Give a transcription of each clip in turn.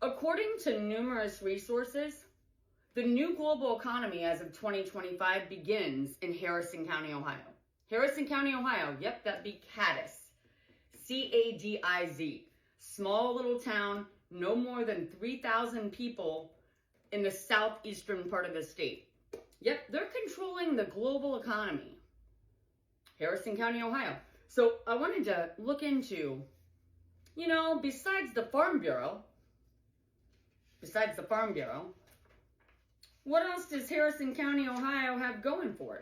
According to numerous resources, the new global economy as of 2025 begins in Harrison County, Ohio. Harrison County, Ohio. Yep, that'd be Cadiz. C-A-D-I-Z. Small little town, no more than 3,000 people in the southeastern part of the state. Yep, they're controlling the global economy. Harrison County, Ohio. So I wanted to look into, besides the Farm Bureau, what else does Harrison County, Ohio have going for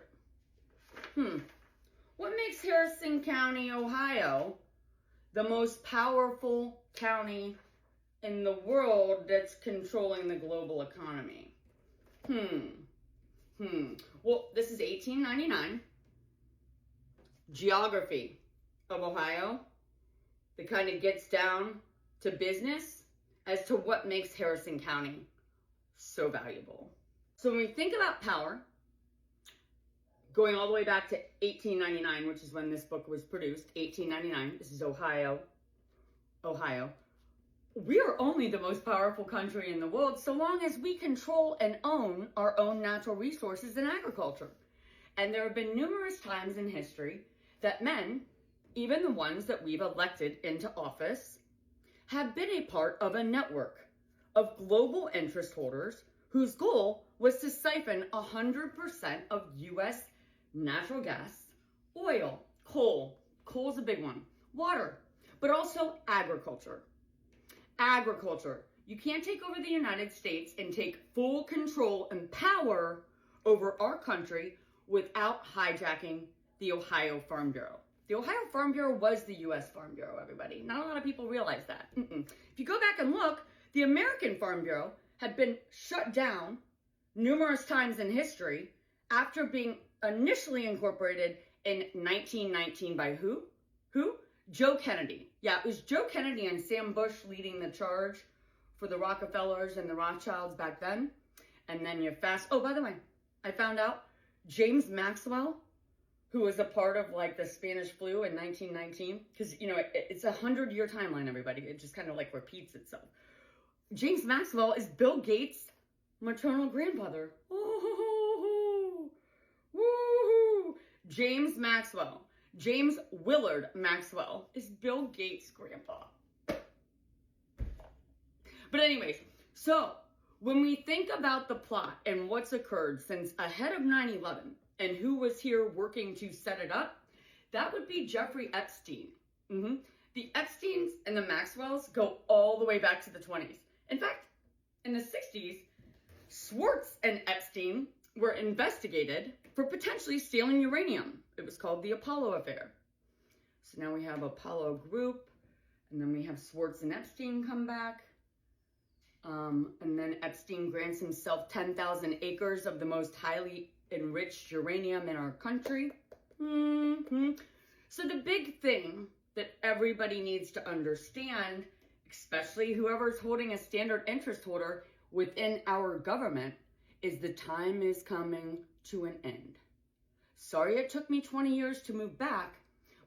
it? What makes Harrison County, Ohio the most powerful county in the world that's controlling the global economy? Well, this is 1899. Geography of Ohio that kind of gets down to business as to what makes Harrison County so valuable. So when we think about power, going all the way back to 1899, which is when this book was produced, 1899, this is Ohio. We are only the most powerful country in the world so long as we control and own our own natural resources and agriculture. And there have been numerous times in history that men, even the ones that we've elected into office, have been a part of a network of global interest holders whose goal was to siphon 100% of U.S. natural gas, oil, coal's a big one, water, but also agriculture. You can't take over the United States and take full control and power over our country without hijacking the Ohio Farm Bureau. The Ohio Farm Bureau was the U.S. Farm Bureau, everybody. Not a lot of people realize that. If you go back and look, the American Farm Bureau had been shut down numerous times in history after being initially incorporated in 1919 by who? Joe Kennedy. Yeah, it was Joe Kennedy and Sam Bush leading the charge for the Rockefellers and the Rothschilds back then. And then oh, by the way, I found out James Maxwell, who was a part of the Spanish flu in 1919, because, it's a 100-year timeline, everybody. It just kind of repeats itself. James Maxwell is Bill Gates' maternal grandfather. Woo-hoo-hoo-hoo. Woo-hoo. James Willard Maxwell is Bill Gates' grandpa. But anyways, so when we think about the plot and what's occurred since ahead of 9/11 and who was here working to set it up, that would be Jeffrey Epstein. The Epsteins and the Maxwells go all the way back to the 20s. In fact, in the 60s, Swartz and Epstein were investigated for potentially stealing uranium. It was called the Apollo Affair. So now we have Apollo Group, and then we have Swartz and Epstein come back. And then Epstein grants himself 10,000 acres of the most highly enriched uranium in our country. So the big thing that everybody needs to understand, especially whoever's holding a standard interest holder within our government, is the time is coming to an end. Sorry it took me 20 years to move back,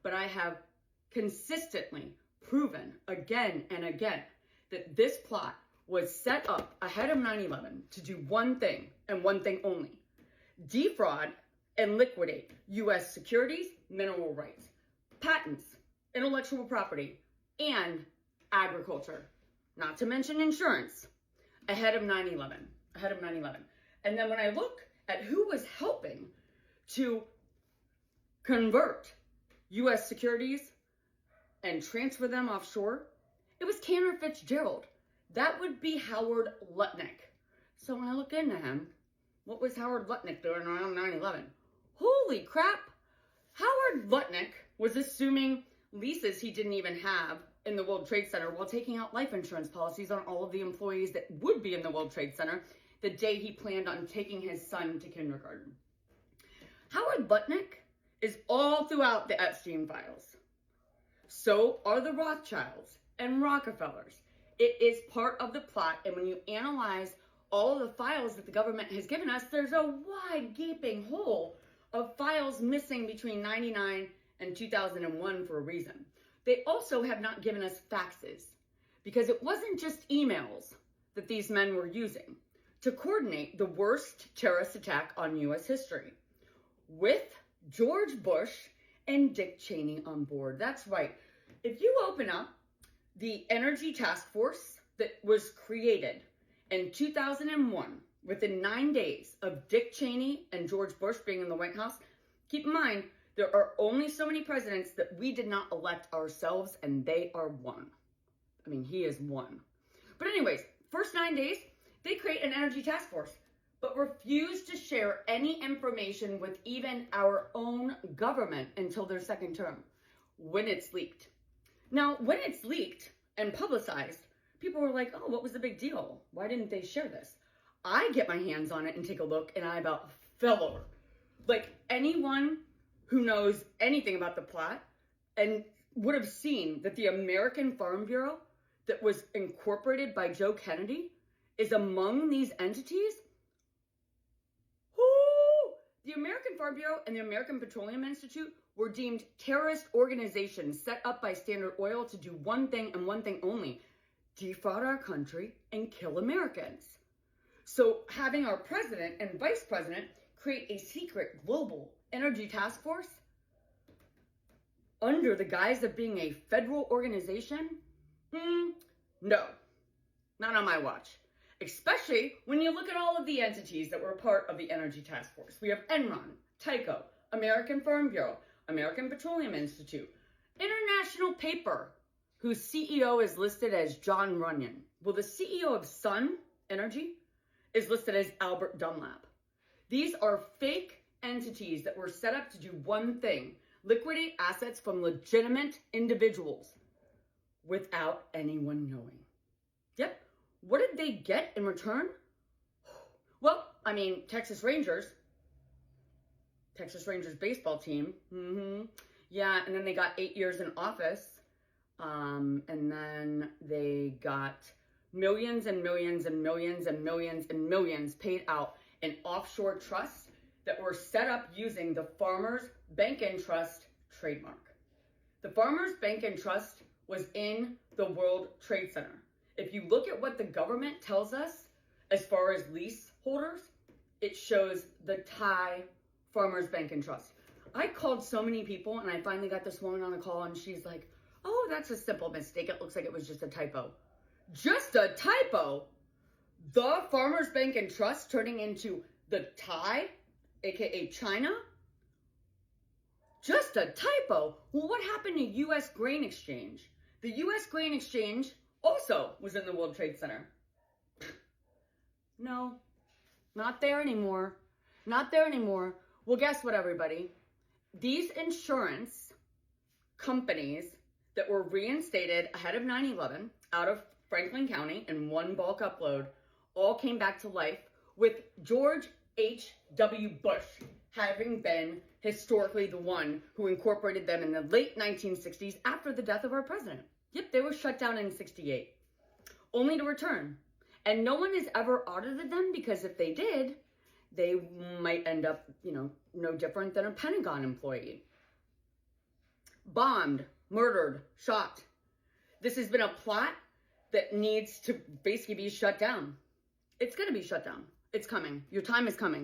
but I have consistently proven again and again that this plot was set up ahead of 9/11 to do one thing and one thing only: defraud and liquidate U.S. securities, mineral rights, patents, intellectual property, and agriculture, not to mention insurance, ahead of 9/11. And then when I look at who was helping to convert U.S. securities and transfer them offshore, it was Cantor Fitzgerald. That would be Howard Lutnick. So when I look into him, what was Howard Lutnick doing around 9/11? Holy crap! Howard Lutnick was assuming leases he didn't even have in the World Trade Center while taking out life insurance policies on all of the employees that would be in the World Trade Center the day he planned on taking his son to kindergarten. Howard Lutnick is all throughout the Epstein files. So are the Rothschilds and Rockefellers. It is part of the plot, and when you analyze all of the files that the government has given us, there's a wide gaping hole of files missing between 99 and 2001 for a reason. They also have not given us faxes, because it wasn't just emails that these men were using to coordinate the worst terrorist attack on U.S. history, with George Bush and Dick Cheney on board. That's right. If you open up the Energy Task Force that was created in 2001, within 9 days of Dick Cheney and George Bush being in the White House, keep in mind, there are only so many presidents that we did not elect ourselves, and they are one. I mean, he is one. But anyways, first 9 days, they create an energy task force, but refuse to share any information with even our own government until their second term, when it's leaked. Now, when it's leaked and publicized, people were like, oh, what was the big deal? Why didn't they share this? I get my hands on it and take a look, and I about fell over. Like, anyone who knows anything about the plot and would have seen that the American Farm Bureau that was incorporated by Joe Kennedy is among these entities. The American Farm Bureau and the American Petroleum Institute were deemed terrorist organizations set up by Standard Oil to do one thing and one thing only: defraud our country and kill Americans. So having our president and vice president create a secret global energy task force under the guise of being a federal organization? No, not on my watch. Especially when you look at all of the entities that were part of the Energy Task Force. We have Enron, Tyco, American Farm Bureau, American Petroleum Institute, International Paper, whose CEO is listed as John Runyon. Well, the CEO of Sun Energy is listed as Albert Dunlap. These are fake entities that were set up to do one thing: liquidate assets from legitimate individuals without anyone knowing. Yep. What did they get in return? Well, I mean, Texas Rangers baseball team. Yeah, and then they got 8 years in office. And then they got millions and millions and millions and millions and millions paid out in offshore trusts that were set up using the Farmers Bank and Trust trademark. The Farmers Bank and Trust was in the World Trade Center. If you look at what the government tells us as far as leaseholders, it shows the Thai Farmers Bank and Trust. I called so many people, and I finally got this woman on a call, and she's like, oh, that's a simple mistake. It looks like it was just a typo. Just a typo? The Farmers Bank and Trust turning into the Thai, aka China? Just a typo? Well, what happened to U.S. Grain Exchange? The U.S. Grain Exchange also was in the World Trade Center. No, not there anymore. Not there anymore. Well, guess what, everybody? These insurance companies that were reinstated ahead of 9/11 out of Franklin County in one bulk upload all came back to life, with George H.W. Bush having been historically the one who incorporated them in the late 1960s after the death of our president. Yep, they were shut down in 68, only to return. And no one has ever audited them, because if they did, they might end up, no different than a Pentagon employee. Bombed, murdered, shot. This has been a plot that needs to basically be shut down. It's going to be shut down. It's coming. Your time is coming.